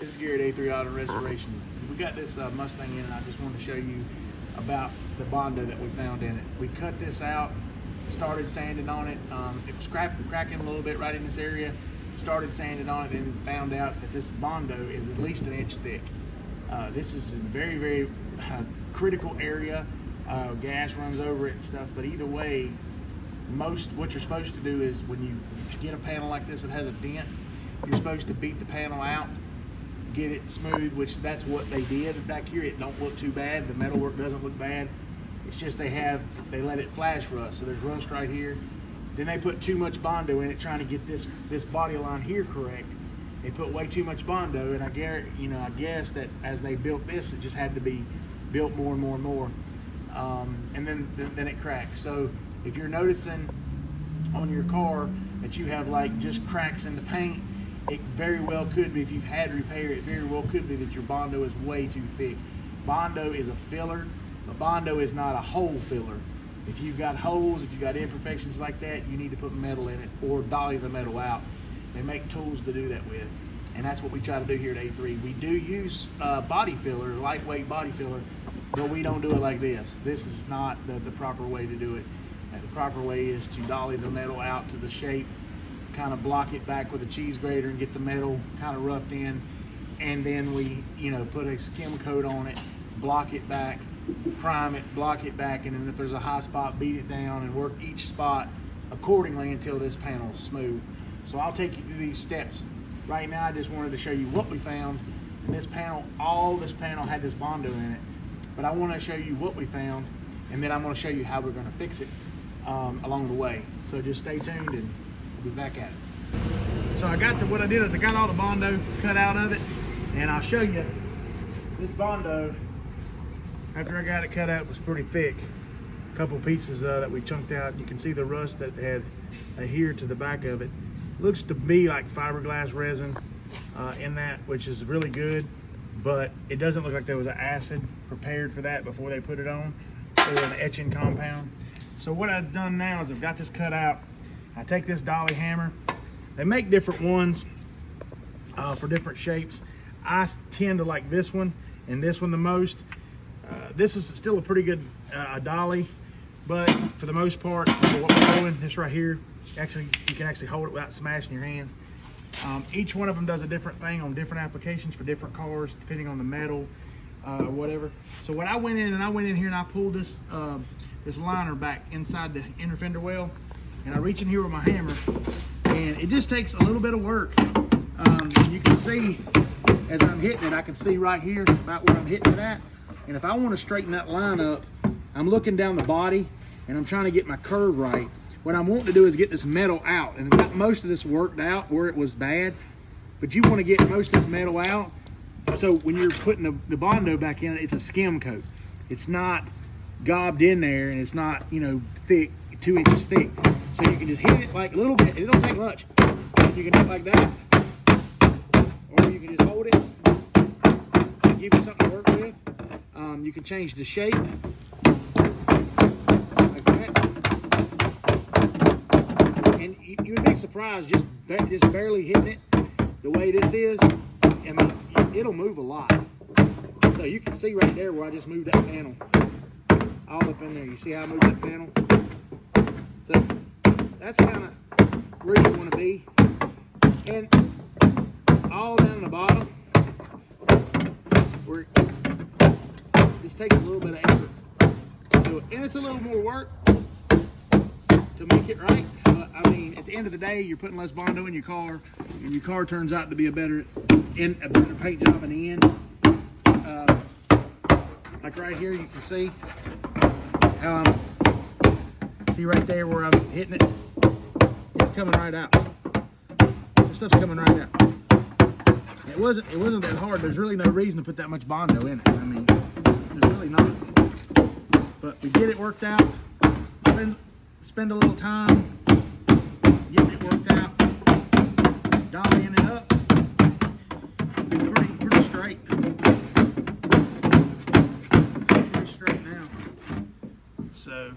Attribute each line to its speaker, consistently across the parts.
Speaker 1: This is Gary at A3 Auto Restoration. We got this Mustang in, and I just wanted to show you about the Bondo that we found in it. We cut this out, started sanding on it. It was cracking a little bit right in this area. Started sanding on it and found out that this Bondo is at least an inch thick. This is a very, very critical area. Gas runs over it and stuff, but either way, what you're supposed to do is when you get a panel like this that has a dent, you're supposed to beat the panel out, get it smooth, which that's what they did back here. It don't look too bad. The metalwork doesn't look bad. It's just they let it flash rust. So there's rust right here. Then they put too much Bondo in it trying to get this body line here correct. They put way too much Bondo, and I guess that as they built this, it just had to be built more and more and more. And then it cracks. So if you're noticing on your car that you have like just cracks in the paint, it very well could be, if you've had repair, it very well could be that your Bondo is way too thick. Bondo is a filler, but Bondo is not a hole filler. If you've got holes, if you've got imperfections like that, you need to put metal in it or dolly the metal out. They make tools to do that with, and that's what we try to do here at A3. We do use body filler, lightweight body filler, but we don't do it like this. This is not the proper way to do it. The proper way is to dolly the metal out to the shape, kind of block it back with a cheese grater and get the metal kind of roughed in, and then we put a skim coat on it, block it back, prime it, block it back, and then if there's a high spot, beat it down and work each spot accordingly until this panel is smooth. So I'll take you through these steps. Right now I just wanted to show you what we found. And this panel, all this panel had this Bondo in it, but I want to show you what we found, and then I'm going to show you how we're going to fix it along the way. So just stay tuned and we'll be back at it. So what I did is I got all the Bondo cut out of it, and I'll show you this Bondo. After I got it cut out, it was pretty thick. A couple pieces that we chunked out. You can see the rust that had adhered to the back of it. Looks to be like fiberglass resin in that, which is really good, but it doesn't look like there was an acid prepared for that before they put it on, or an etching compound. So what I've done now is I've got this cut out. I take this dolly hammer. They make different ones for different shapes. I tend to like this one and this one the most. This is still a pretty good dolly, but for the most part, for what we're doing, this right here, you can actually hold it without smashing your hands. Each one of them does a different thing on different applications for different cars, depending on the metal or whatever. So what I went in here and I pulled this liner back inside the inner fender well, and I reach in here with my hammer, and it just takes a little bit of work. You can see as I'm hitting it, I can see right here about where I'm hitting it at. And if I want to straighten that line up, I'm looking down the body and I'm trying to get my curve right. What I'm wanting to do is get this metal out, and I've got most of this worked out where it was bad, but you want to get most of this metal out. So when you're putting the Bondo back in, it's a skim coat. It's not gobbed in there, and it's not, thick, 2 inches thick. So you can just hit it like a little bit. It don't take much. You can hit it like that, or you can just hold it and give you something to work with. You can change the shape like that, and you would be surprised just barely hitting it the way this is. I mean, it'll move a lot. So you can see right there where I just moved that panel all up in there. You see how I moved that panel? So that's kind of where you want to be, and all down the bottom where this takes a little bit of effort to do it, and it's a little more work to make it right. But I mean, at the end of the day, you're putting less Bondo in your car, and your car turns out to be a better paint job in the end. Like right here, you can see how see right there where I'm hitting it. It's coming right out. This stuff's coming right out. It wasn't that hard. There's really no reason to put that much Bondo in it. I mean, there's really not. But we get it worked out. Spend a little time getting it worked out, dollying it up. It's pretty straight. Pretty straight now. So,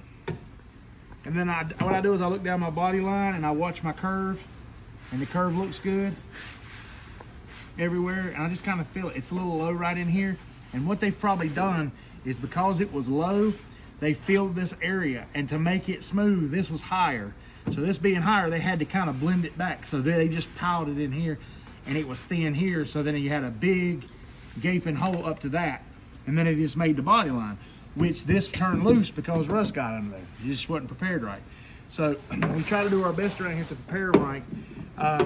Speaker 1: and then what I do is I look down my body line and I watch my curve, and the curve looks good. everywhere, and I just kind of feel it. It's a little low right in here. And what they've probably done is, because it was low, they filled this area, and to make it smooth, this was higher. So this being higher, they had to kind of blend it back. So they just piled it in here, and it was thin here. So then you had a big gaping hole up to that. And then it just made the body line, which this turned loose because rust got under there. It just wasn't prepared right. So we try to do our best around here to prepare them right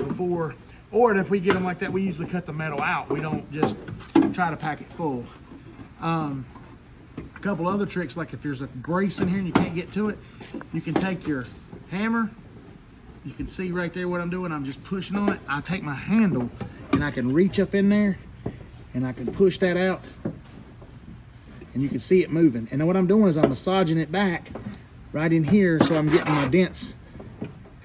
Speaker 1: before, or if we get them like that, we usually cut the metal out. We don't just try to pack it full. A couple other tricks, like if there's a brace in here and you can't get to it, you can take your hammer. You can see right there what I'm doing. I'm just pushing on it. I take my handle and I can reach up in there and I can push that out, and you can see it moving. And then what I'm doing is I'm massaging it back right in here, so I'm getting my dents.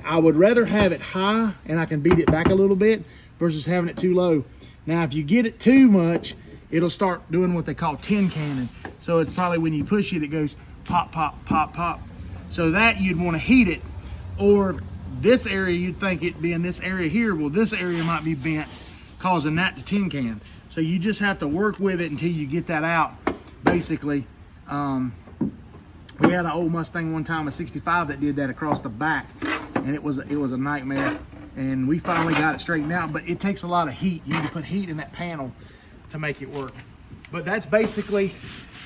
Speaker 1: I would rather have it high and I can beat it back a little bit versus having it too low. Now, if you get it too much, it'll start doing what they call tin cannon. So it's probably when you push it, it goes pop, pop, pop, pop. So that you'd want to heat it, or this area, you'd think it being this area here, well, this area might be bent, causing that to tin can. So you just have to work with it until you get that out, basically. We had an old Mustang one time, a 65, that did that across the back, and it was a nightmare. And we finally got it straightened out, but it takes a lot of heat. You need to put heat in that panel to make it work. But that's basically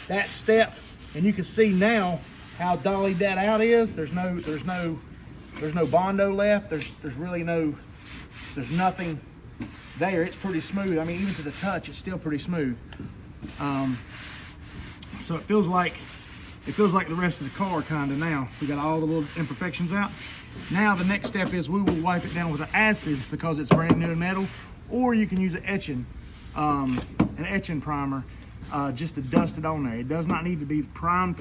Speaker 1: that step, and you can see now how dollied that out is. There's no Bondo left. There's really there's nothing there. It's pretty smooth. I mean, even to the touch, it's still pretty smooth. So it feels like the rest of the car kind of now. We got all the little imperfections out. Now the next step is we will wipe it down with an acid because it's brand new metal, or you can use an etching primer just to dust it on there. It does not need to be primed,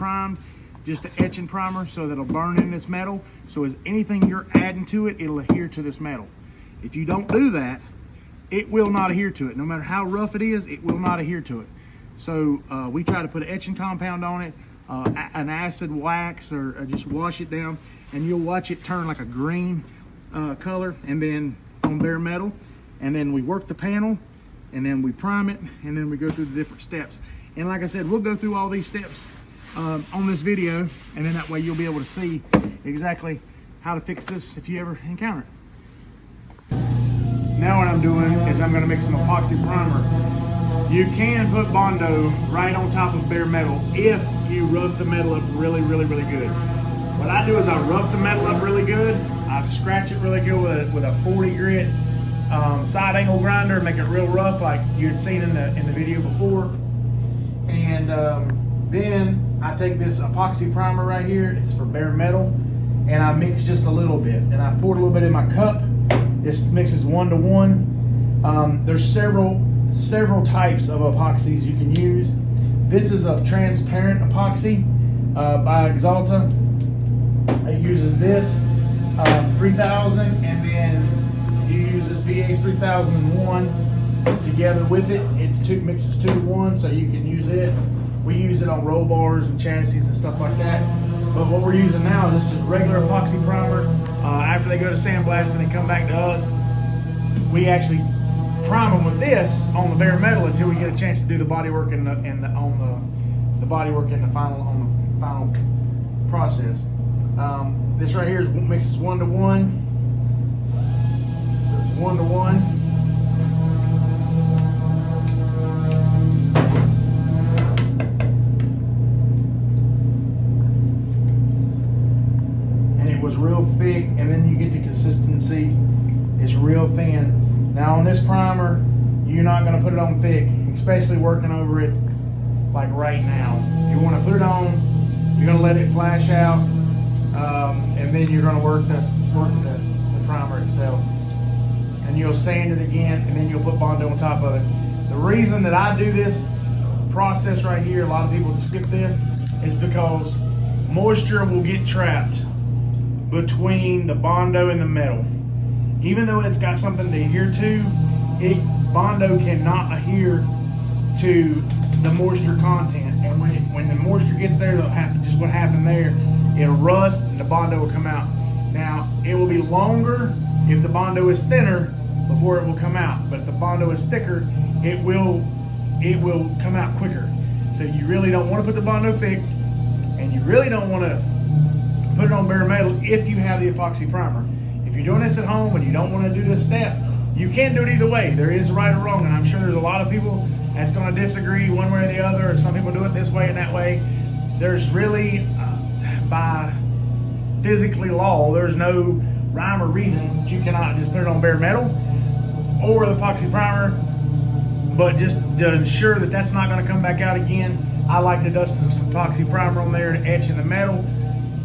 Speaker 1: just an etching primer so that it'll burn in this metal. So as anything you're adding to it, it'll adhere to this metal. If you don't do that, it will not adhere to it. No matter how rough it is, it will not adhere to it. So we try to put an etching compound on it, an acid wax, or just wash it down, and you'll watch it turn like a green color, and then on bare metal. And then we work the panel, and then we prime it, and then we go through the different steps. And like I said, we'll go through all these steps on this video, and then that way you'll be able to see exactly how to fix this if you ever encounter it. Now what I'm doing is I'm going to mix some epoxy primer. You can put Bondo right on top of bare metal if you rough the metal up really, really, really good. What I do is I rough the metal up really good. I scratch it really good with a 40 grit side angle grinder, make it real rough like you had seen in the video before. And then I take this epoxy primer right here. It's for bare metal, and I mix just a little bit. And I pour a little bit in my cup. This mixes 1 to 1. There's several types of epoxies you can use. This is a transparent epoxy by Axalta. It uses this 3000, and then you use this VA's 3001 together with it. It's mixes 2 to 1, so you can use it. We use it on roll bars and chassis and stuff like that. But what we're using now is just regular epoxy primer. After they go to sandblast and they come back to us, we actually prime them with this on the bare metal until we get a chance to do the body work and the body work in the final process. This right here mixes 1 to 1. So it's 1 to 1. And it was real thick, and then you get the consistency. It's real thin. Now on this primer, you're not going to put it on thick, especially working over it like right now. You want to put it on, you're going to let it flash out, and then you're going to work the primer itself. And you'll sand it again, and then you'll put Bondo on top of it. The reason that I do this process right here, a lot of people skip this, is because moisture will get trapped between the Bondo and the metal. Even though it's got something to adhere to, Bondo cannot adhere to the moisture content. And when the moisture gets there, just what happened there, it'll rust and the Bondo will come out. Now, it will be longer if the Bondo is thinner before it will come out. But if the Bondo is thicker, it will come out quicker. So you really don't want to put the Bondo thick, and you really don't want to put it on bare metal if you have the epoxy primer. If you're doing this at home and you don't want to do this step, you can do it either way. There is right or wrong, and I'm sure there's a lot of people that's going to disagree one way or the other, or some people do it this way and that way. There's really, by physically law, there's no rhyme or reason that you cannot just put it on bare metal or the epoxy primer. But just to ensure that that's not going to come back out again, I like to dust some epoxy primer on there to etch in the metal,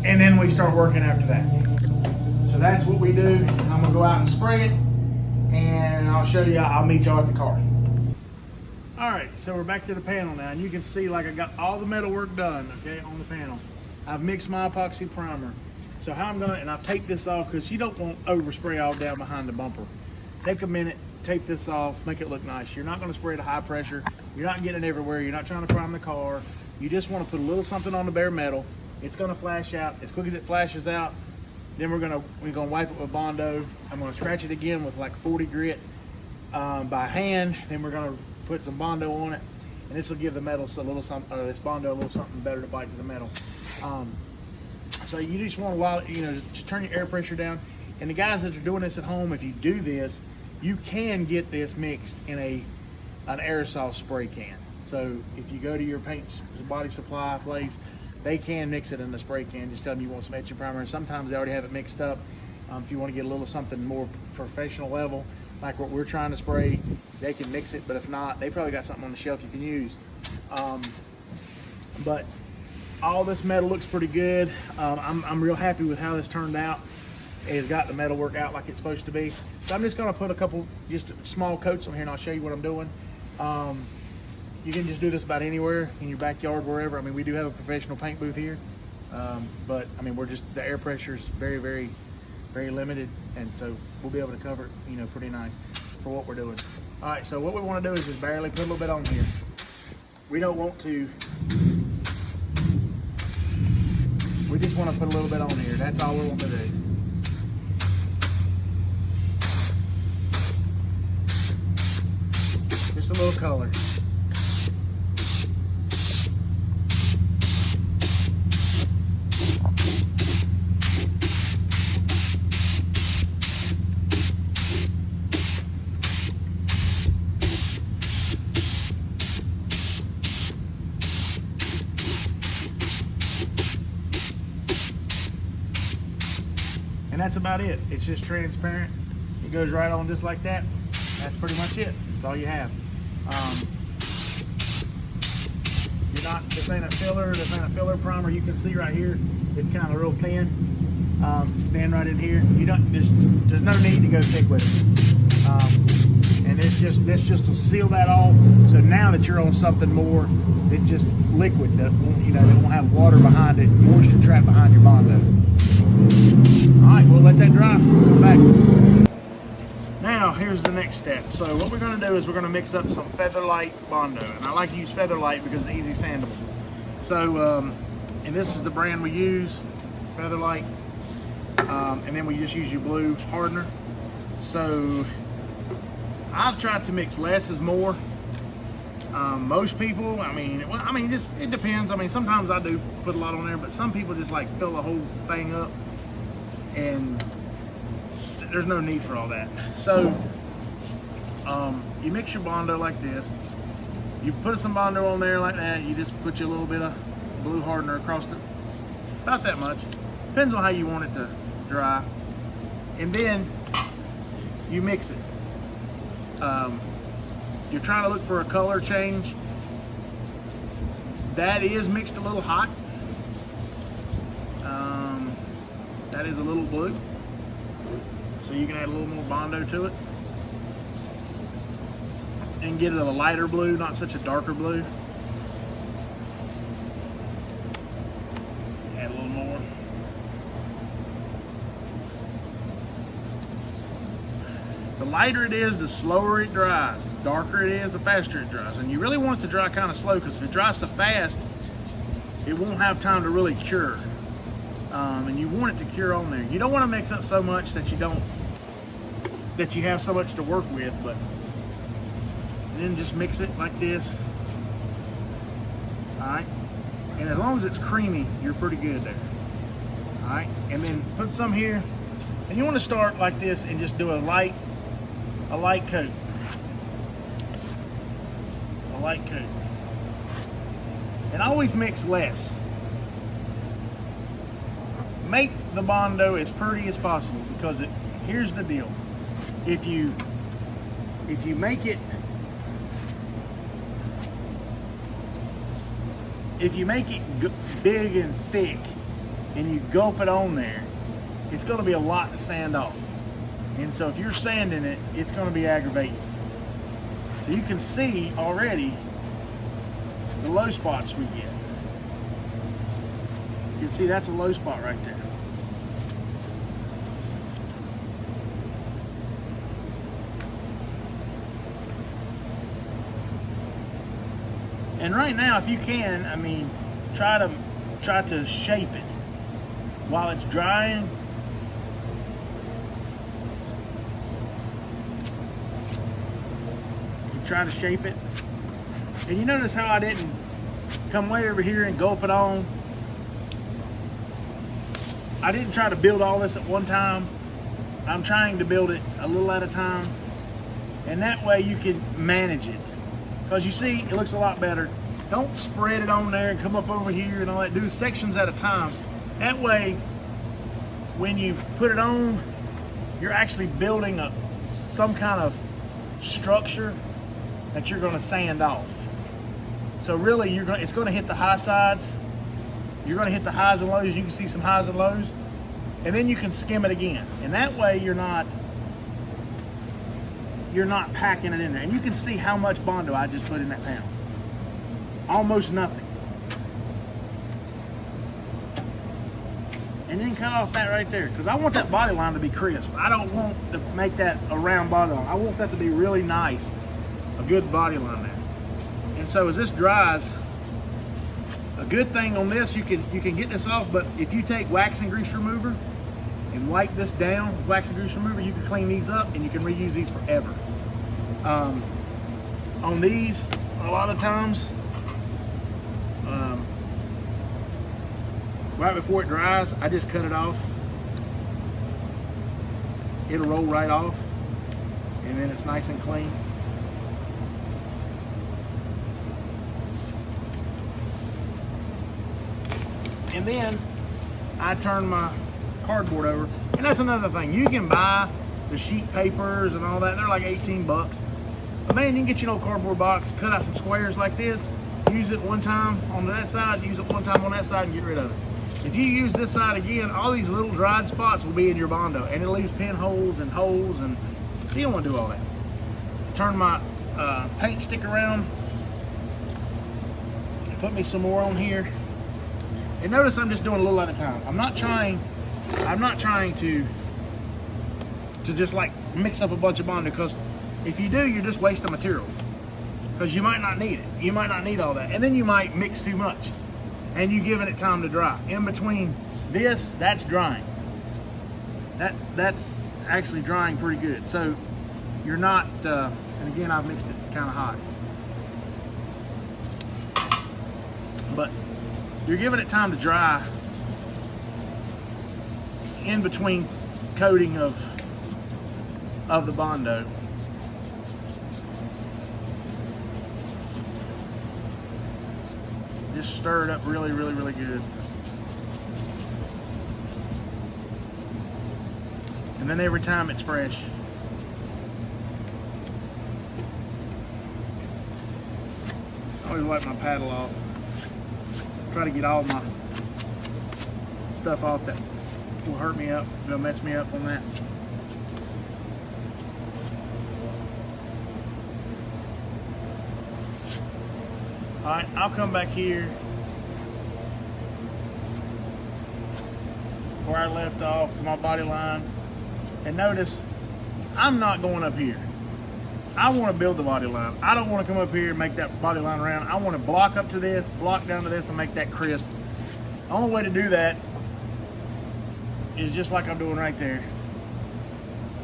Speaker 1: and then we start working after that. So that's what we do. I'm going to go out and spray it, and I'll show you. I'll meet y'all at the car. All right, so we're back to the panel now, and you can see like I got all the metal work done, okay, on the panel. I've mixed my epoxy primer. So how I'm gonna, and I've taped this off because you don't want overspray all down behind the bumper. Take a minute, tape this off, make it look nice. You're not gonna spray it at high pressure. You're not getting it everywhere. You're not trying to prime the car. You just wanna put a little something on the bare metal. It's gonna flash out. As quick as it flashes out, then we're gonna wipe it with Bondo. I'm gonna scratch it again with like 40 grit by hand. Then we're gonna put some Bondo on it, and this will give the metal a little something, this Bondo a little something better to bite to the metal. So you just want just turn your air pressure down. And the guys that are doing this at home, if you do this, you can get this mixed in an aerosol spray can. So if you go to your paint body supply place, they can mix it in the spray can. Just tell them you want some etching primer. And sometimes they already have it mixed up. If you want to get a little something more professional level, like what we're trying to spray, they can mix it. But if not, they probably got something on the shelf you can use. But all this metal looks pretty good. I'm real happy with how this turned out. It's got the metal work out like it's supposed to be. So I'm just gonna put a couple just small coats on here, and I'll show you what I'm doing. You can just do this about anywhere, in your backyard, wherever. I mean, we do have a professional paint booth here. But I mean, the air pressure is very, very, very limited. And so we'll be able to cover it, pretty nice for what we're doing. All right, so what we wanna do is just barely put a little bit on here. We don't want to, we just want to put a little bit on here. That's all we want to do. Just a little color. And that's about it. It's just transparent. It goes right on just like that. That's pretty much it. That's all you have. This ain't a filler. This ain't a filler primer. You can see right here, it's kind of real thin. Stand right in here. There's no need to go thick with it. And this just to seal that off. So now that you're on something more that just liquid, that won't have water behind it, moisture trapped behind your Bondo. All right, we'll let that dry. Come back. Now, here's the next step. So what we're going to do is we're going to mix up some Featherlight Bondo. And I like to use Featherlight because it's easy sandable. So, and this is the brand we use, Featherlight. And then we just use your blue hardener. So I've tried to mix less is more. Most people, it depends. I mean, sometimes I do put a lot on there, but some people just like fill the whole thing up, and there's no need for all that. So you mix your Bondo like this. You put some Bondo on there like that. You just put your little bit of blue hardener across it, about that much. Depends on how you want it to dry. And then you mix it. You're trying to look for a color change. That is mixed a little hot. That is a little blue. So you can add a little more Bondo to it. And get it a lighter blue, not such a darker blue. Add a little more. The lighter it is, the slower it dries. The darker it is, the faster it dries. And you really want it to dry kind of slow, because if it dries so fast, it won't have time to really cure. And you want it to cure on there. You don't want to mix up so much that you don't that you have so much to work with, but then just mix it like this. All right, and as long as it's creamy, you're pretty good there. All right, and then put some here, and you want to start like this and just do a light coat. A light coat. And always mix less. Make the Bondo as pretty as possible, because here's the deal. If you make it big and thick and you gulp it on there, it's going to be a lot to sand off. And so if you're sanding it, it's going to be aggravating. So you can see already the low spots we get. You can see that's a low spot right there. And right now, if you can, I mean, try to shape it while it's drying. You try to shape it. And you notice how I didn't come way over here and gulp it on. I didn't try to build all this at one time. I'm trying to build it a little at a time. And that way you can manage it. Because you see, it looks a lot better. Don't spread it on there and come up over here and all that. Do sections at a time. That way, when you put it on, you're actually building some kind of structure that you're going to sand off. So really, it's going to hit the high sides. You're going to hit the highs and lows. You can see some highs and lows. And then you can skim it again. And that way, you're not packing it in there. And you can see how much Bondo I just put in that panel. Almost nothing. And then cut off that right there, because I want that body line to be crisp. I don't want to make that a round body line. I want that to be really nice, a good body line there. And so as this dries, a good thing on this, you can get this off, but if you take wax and grease remover and wipe this down with wax and grease remover, you can clean these up and you can reuse these forever. On these, a lot of times, right before it dries, I just cut it off. It'll roll right off, and then it's nice and clean. And then I turn my cardboard over, and that's another thing. You can buy the sheet papers and all that. They're like 18 bucks. But man, you can get your old cardboard box, cut out some squares like this, use it one time on that side, use it one time on that side, and get rid of it. If you use this side again, all these little dried spots will be in your Bondo, and it leaves pinholes and holes, and you don't want to do all that. Turn my paint stick around, and put me some more on here. And notice I'm just doing a little at a time. I'm not trying to just like mix up a bunch of Bondo, because if you do, you're just wasting materials. Because you might not need it. You might not need all that. And then you might mix too much. And you giving it time to dry. In between this, that's drying. That's actually drying pretty good. So you're not, and again, I've mixed it kind of hot. But you're giving it time to dry in between coating of the Bondo. Just stir it up really, really, really good. And then every time it's fresh. I always wipe my paddle off. Try to get all my stuff off that will hurt me up, it'll mess me up on that. All right, I'll come back here where I left off to my body line, and notice I'm not going up here. I want to build the body line. I don't want to come up here and make that body line round. I want to block up to this, block down to this, and make that crisp. The only way to do that is just like I'm doing right there.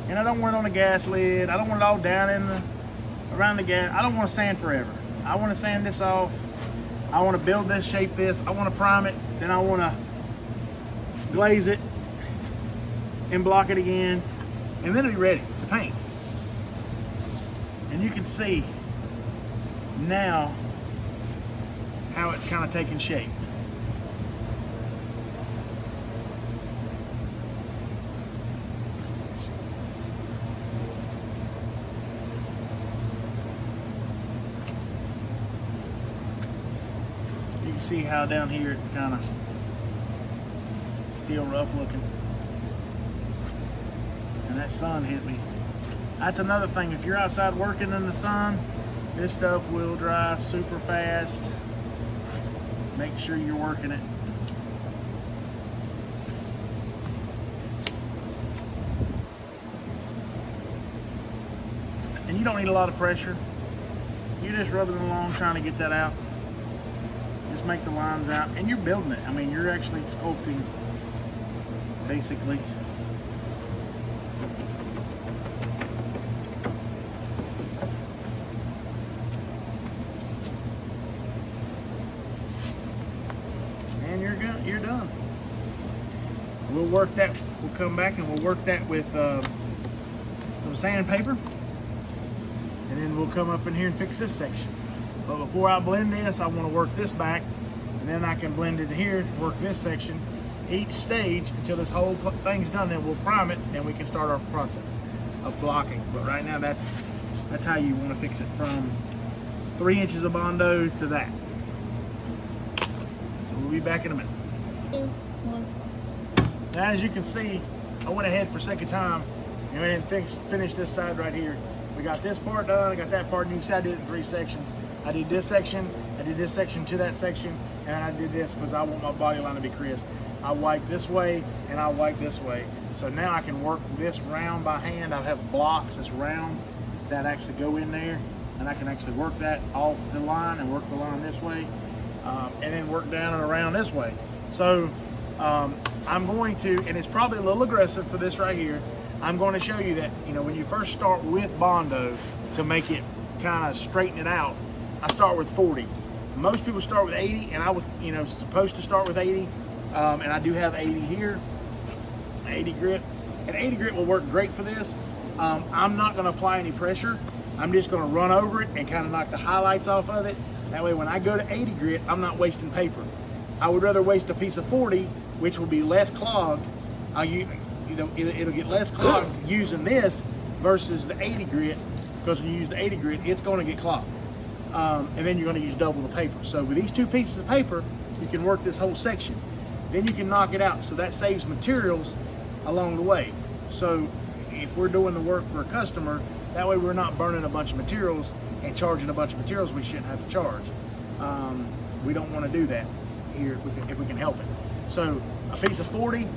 Speaker 1: And I don't want it on the gas lid. I don't want it all down in the, around the gas. I don't want to sand forever. I want to sand this off. I want to build this, shape this. I want to prime it. Then I want to glaze it and block it again. And then it'll be ready to paint. And you can see now how it's kind of taking shape. You can see how down here it's kind of still rough looking. And that sun hit me. That's another thing, if you're outside working in the sun, this stuff will dry super fast. Make sure you're working it. And you don't need a lot of pressure. You're just rubbing it along, trying to get that out. Just make the lines out, and you're building it. I mean, you're actually sculpting, basically. And you're done. We'll work that. We'll come back and we'll work that with some sandpaper, and then we'll come up in here and fix this section. But before I blend this, I want to work this back, and then I can blend it here, work this section, each stage until this whole thing's done. Then we'll prime it, and we can start our process of blocking. But right now, that's how you want to fix it, from 3 inches of Bondo to that. So we'll be back in a minute. Now, as you can see, I went ahead for sake of time and finish this side right here. We got this part done, I got that part, and you can see I did it in 3 sections. I did this section to that section, and I did this because I want my body line to be crisp. I wipe this way, and I wipe this way. So now I can work this round by hand. I have blocks that's round that actually go in there, and I can actually work that off the line and work the line this way, and then work down and around this way. So I'm going to, and it's probably a little aggressive for this right here, I'm going to show you that, you know, when you first start with Bondo, to make it kind of straighten it out, I start with 40. Most people start with 80, and I was, you know, supposed to start with 80, and I do have 80 here, 80 grit, and 80 grit will work great for this. I'm not going to apply any pressure. I'm just going to run over it and kind of knock the highlights off of it. That way, when I go to 80 grit, I'm not wasting paper. I would rather waste a piece of 40, which will be less clogged. It'll get less clogged using this versus the 80 grit, because when you use the 80 grit, it's going to get clogged. And then you're going to use double the paper. So with these 2 pieces of paper, you can work this whole section. Then you can knock it out. So that saves materials along the way. So if we're doing the work for a customer, that way we're not burning a bunch of materials and charging a bunch of materials we shouldn't have to charge. We don't want to do that here if we can help it. So a piece of 40,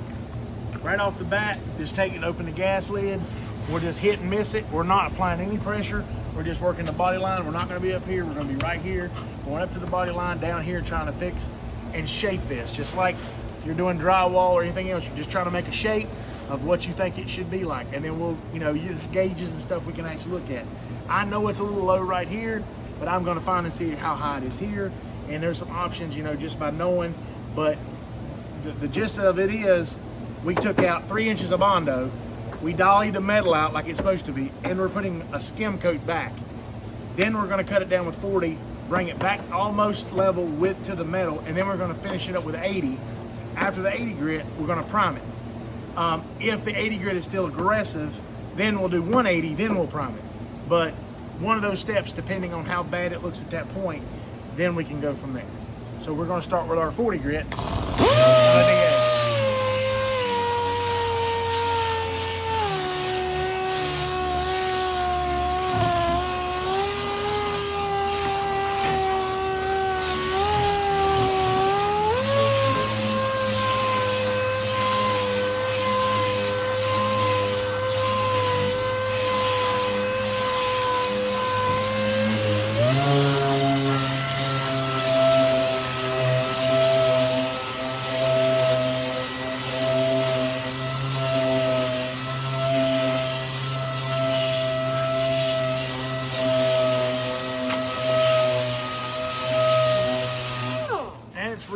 Speaker 1: right off the bat, just take it, open the gas lid. We'll just hit and miss it. We're not applying any pressure. We're just working the body line. We're not going to be up here. We're going to be right here, going up to the body line, down here, trying to fix and shape this. Just like you're doing drywall or anything else, you're just trying to make a shape of what you think it should be like. And then we'll, you know, use gauges and stuff we can actually look at. I know it's a little low right here, but I'm going to find and see how high it is here. And there's some options, you know, just by knowing. But the gist of it is, we took out 3 inches of Bondo, we dollied the metal out like it's supposed to be, and we're putting a skim coat back. Then we're going to cut it down with 40, bring it back almost level width to the metal, and then we're going to finish it up with 80. After the 80 grit, we're going to prime it. If the 80 grit is still aggressive, then we'll do 180, then we'll prime it. But one of those steps, depending on how bad it looks at that point, then we can go from there. So we're going to start with our 40 grit.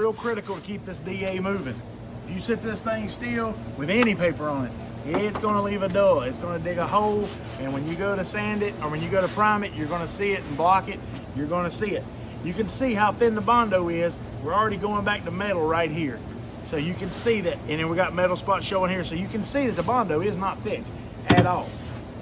Speaker 1: real critical to keep this DA moving. If you sit this thing still with any paper on it, it's gonna leave a dull. It's gonna dig a hole, and when you go to sand it, or when you go to prime it, you're gonna see it and block it, you're gonna see it. You can see how thin the Bondo is. We're already going back to metal right here. So you can see that, and then we got metal spots showing here, so you can see that the Bondo is not thick at all.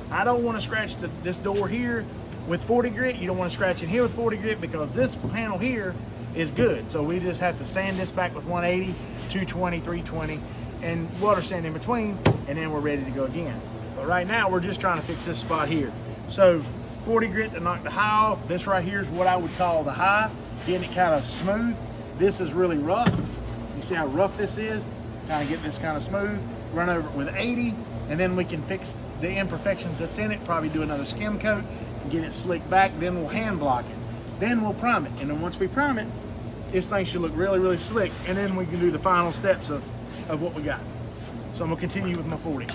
Speaker 1: I don't wanna scratch this door here with 40 grit. You don't wanna scratch in here with 40 grit because this panel here is good. So we just have to sand this back with 180, 220, 320, and water sand in between, and then we're ready to go again. But right now, we're just trying to fix this spot here. So 40 grit to knock the high off. This right here is what I would call the high, getting it kind of smooth. This is really rough. You see how rough this is? Kind of get this kind of smooth. Run over it with 80, and then we can fix the imperfections that's in it, probably do another skim coat, and get it slicked back, then we'll hand block it. Then we'll prime it, and then once we prime it, this thing should look really, really slick, and then we can do the final steps of what we got. So I'm gonna continue with my 40.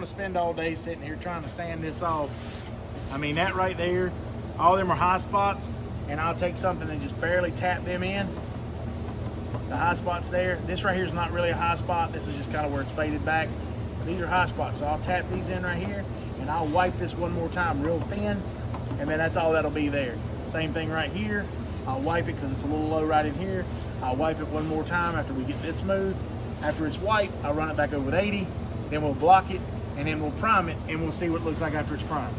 Speaker 1: Spend all day sitting here trying to sand this off. I mean, that right there, all of them are high spots, and I'll take something and just barely tap them in. The high spots there. This right here is not really a high spot. This is just kind of where it's faded back. These are high spots, so I'll tap these in right here, and I'll wipe this one more time real thin, and then that's all that'll be there. Same thing right here. I'll wipe it because it's a little low right in here. I'll wipe it one more time after we get this smooth. After it's wiped, I'll run it back over with 80, then we'll block it, and then we'll prime it, and we'll see what it looks like after it's primed.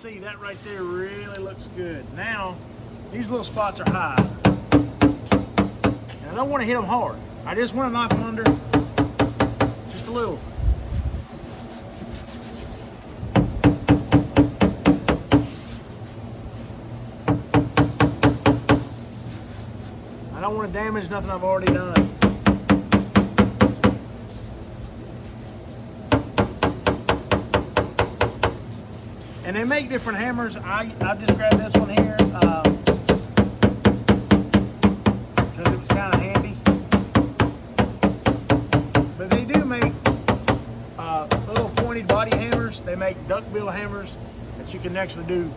Speaker 1: see, that right there really looks good. Now, these little spots are high. And I don't want to hit them hard. I just want to knock them under just a little. I don't want to damage nothing I've already done. And they make different hammers. I just grabbed this one here because it was kind of handy. But they do make little pointed body hammers. They make duckbill hammers that you can actually do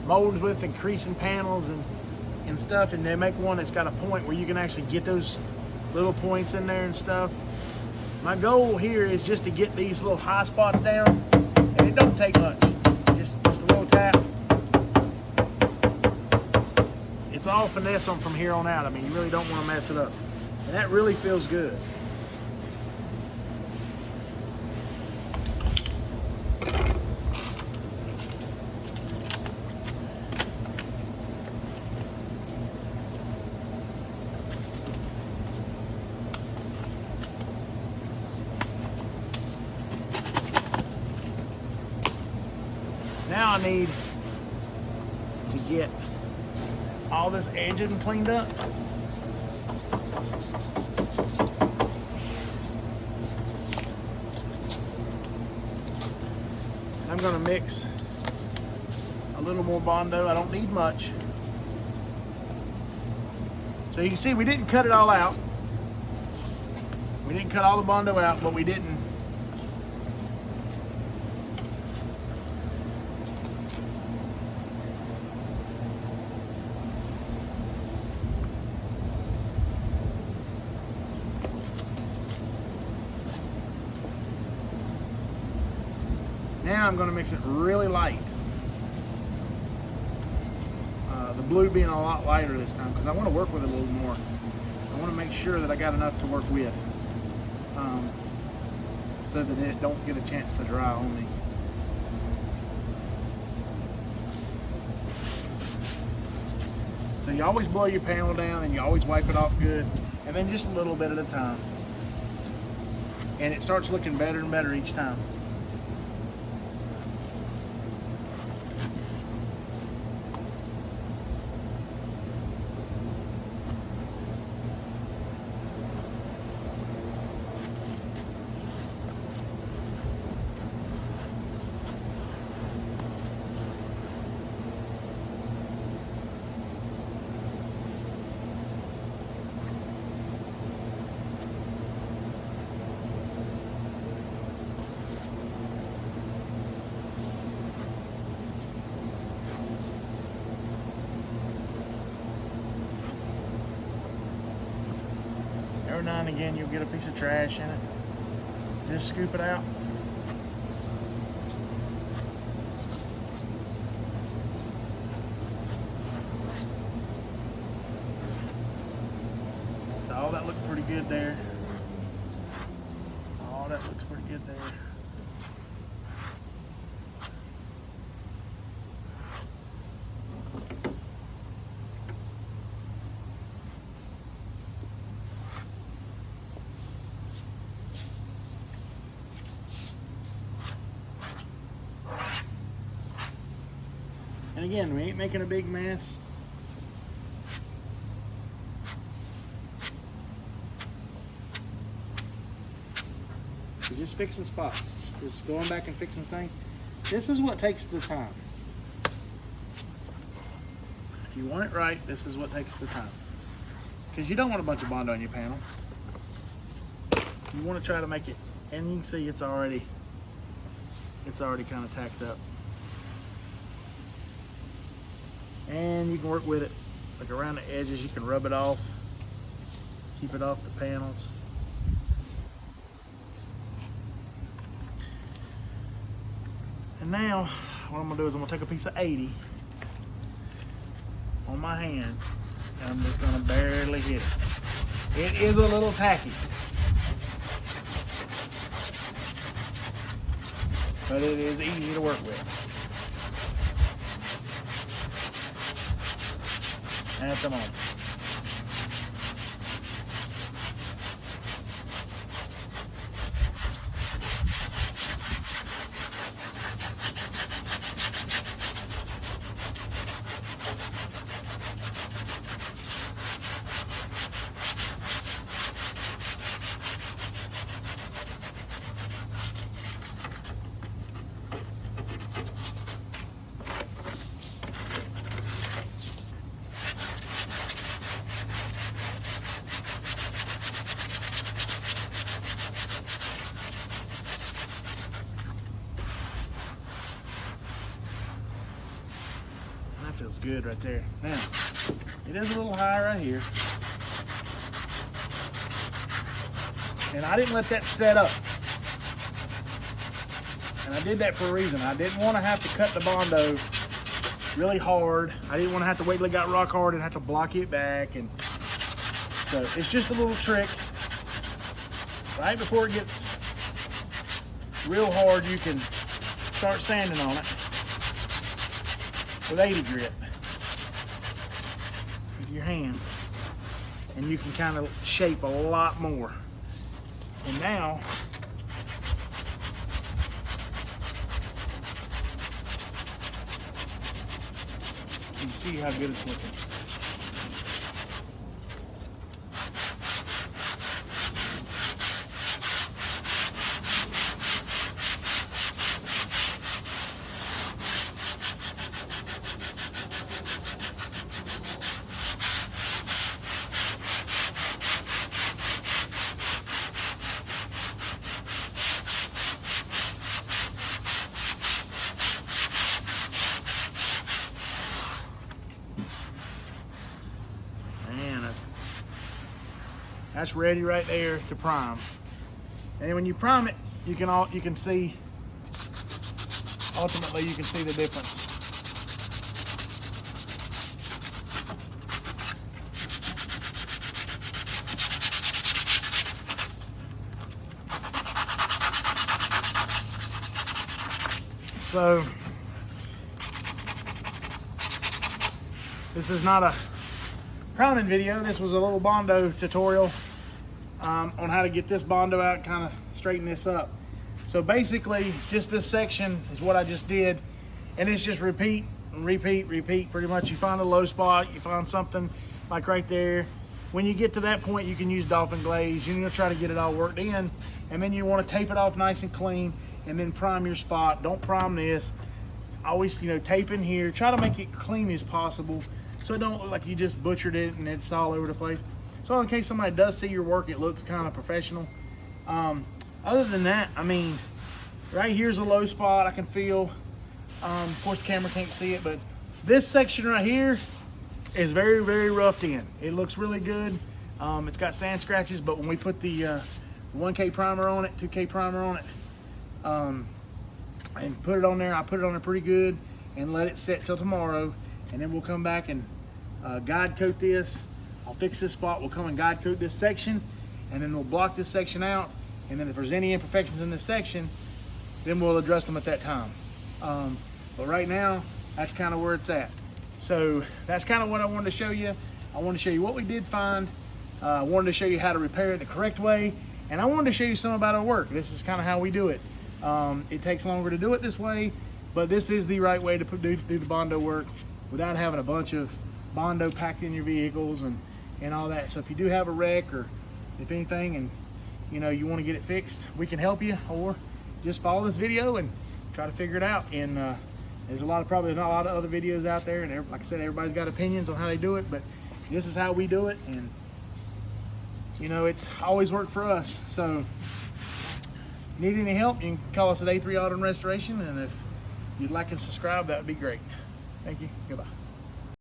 Speaker 1: molds with and creasing panels and stuff. And they make one that's got a point where you can actually get those little points in there and stuff. My goal here is just to get these little high spots down. It don't take much, just a little tap. It's all finesse on from here on out. I mean, you really don't want to mess it up. And that really feels good. Now I need to get all this edging cleaned up. I'm going to mix a little more Bondo. I don't need much. So you can see we didn't cut it all out. We didn't cut all the Bondo out, but we didn't Now I'm going to mix it really light. The blue being a lot lighter this time because I want to work with it a little more. I want to make sure that I got enough to work with so that it don't get a chance to dry on me. So you always blow your panel down and you always wipe it off good, and then just a little bit at a time. And it starts looking better and better each time. Every now and again you'll get a piece of trash in it. Just scoop it out. So all that looked pretty good there. All that looks pretty good there. And again, we ain't making a big mess. We're just fixing spots. Just going back and fixing things. This is what takes the time. If you want it right, this is what takes the time. Because you don't want a bunch of Bondo on your panel. You want to try to make it, and you can see it's already kind of tacked up. And you can work with it like around the edges. You can rub it off, keep it off the panels. And now what I'm gonna do is I'm gonna take a piece of 80 on my hand and I'm just gonna barely hit it. It is a little tacky, but it is easy to work with. at the moment. That feels good right there. Now, it is a little high right here. And I didn't let that set up. And I did that for a reason. I didn't want to have to cut the Bondo really hard. I didn't want to have to wait till it got rock hard and have to block it back. And so it's just a little trick. Right before it gets real hard, you can start sanding on it with 80 grit with your hand, and you can kind of shape a lot more. And now you can see how good it's looking. That's ready right there to prime. And when you prime it, you can see, ultimately you can see the difference. So this is not a priming video. This was a little Bondo tutorial on how to get this Bondo out and kind of straighten this up. So basically, just this section is what I just did, and it's just repeat and repeat, repeat. Pretty much, you find a low spot, you find something like right there. When you get to that point, you can use Dolphin Glaze. You need to try to get it all worked in, and then you want to tape it off nice and clean, and then prime your spot. Don't prime this. Always, tape in here. Try to make it clean as possible, so it don't look like you just butchered it and it's all over the place. So in case somebody does see your work, it looks kind of professional. Other than that, I mean, right here's a low spot I can feel. Of course the camera can't see it, but this section right here is very, very roughed in. It looks really good. It's got sand scratches, but when we put the 1K primer on it, 2K primer on it, and put it on there, I put it on there pretty good and let it set till tomorrow. And then we'll come back and guide coat this. I'll fix this spot. We'll come and guide coat this section, and then we'll block this section out. And then if there's any imperfections in this section, then we'll address them at that time. But right now, that's kind of where it's at. So that's kind of what I wanted to show you. I wanted to show you what we did find. I wanted to show you how to repair it the correct way. And I wanted to show you some about our work. This is kind of how we do it. It takes longer to do it this way, but this is the right way to do the Bondo work without having a bunch of Bondo packed in your vehicles and all that. So if you do have a wreck, or if anything, and you want to get it fixed, we can help you, or just follow this video and try to figure it out. And there's probably not a lot of other videos out there, and like I said, everybody's got opinions on how they do it, but this is how we do it, and it's always worked for us. So if you need any help, you can call us at A3 Auto and Restoration, and if you'd like to subscribe, that would be great. Thank you. Goodbye.